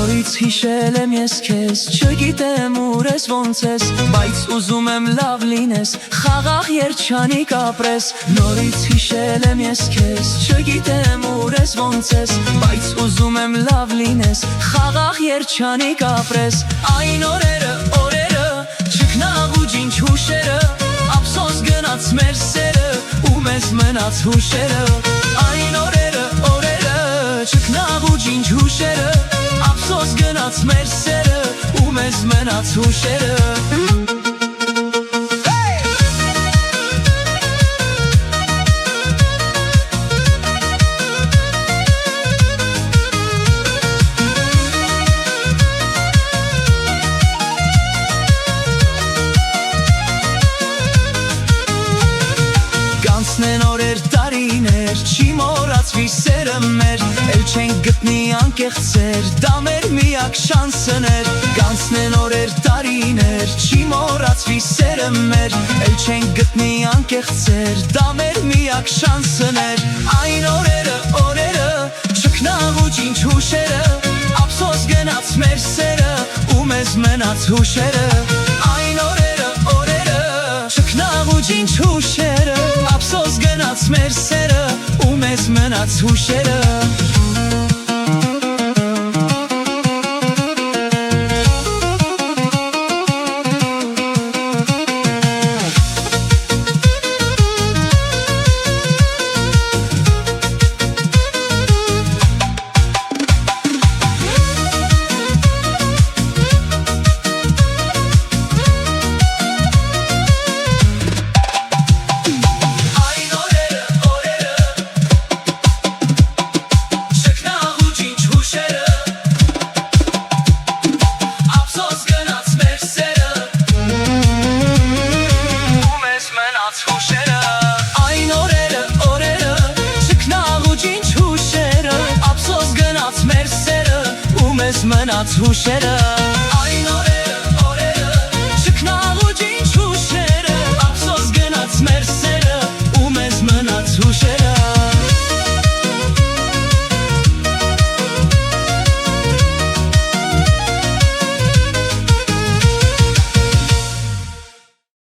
Նորից հիշել եմ ես քեզ, չգիտեմ ուր ես ոնց ես, բայց ուզում եմ լավ լինես, խաղաղ երջանիկ ապրես։ Նորից հիշել եմ ես քեզ, չգիտեմ ուր ես ոնց ես, բայց ուզում եմ լավ լինես, խաղաղ երջանիկ ապրես։ Այն օրերը, չքնաղ ու ջինջ հուշերը, ափսոս գնաց մեր սերը, ու մեզ մնաց հուշերը։ Այն օրերը, չքնաղ ու ջինջ հուշերը, ափսոս գնաց մեր սերը, ու մեզ մնաց հուշերը։ Կանցնեն օրեր, տարիներ, չի մոռացվի սերը մեր, էլ չենք գտնի անկեղծեր, դա մեր միակ շանսն էր։ Կանցնեն օրեր, տարիներ, չի մոռացվի սերը մեր, էլ չենք գտնի անկեղծեր, դա մեր միակ շանսն էր։ Այն օրերը, չքնաղ ու ջինջ հուշերը, ափսոս գնաց մեր սերը, ու մեզ մնաց հուշերը։ Այն օրերը, չքնաղ ու ջինջ հուշերը, ափսոս գնաց մեր սերը, ու մեզ մնաց հուշերը։ Այն օրերը, չքնաղ ու ջինջ հուշերը, ափսոս գնաց մեր սերը, ու մեզ մնաց հուշերը։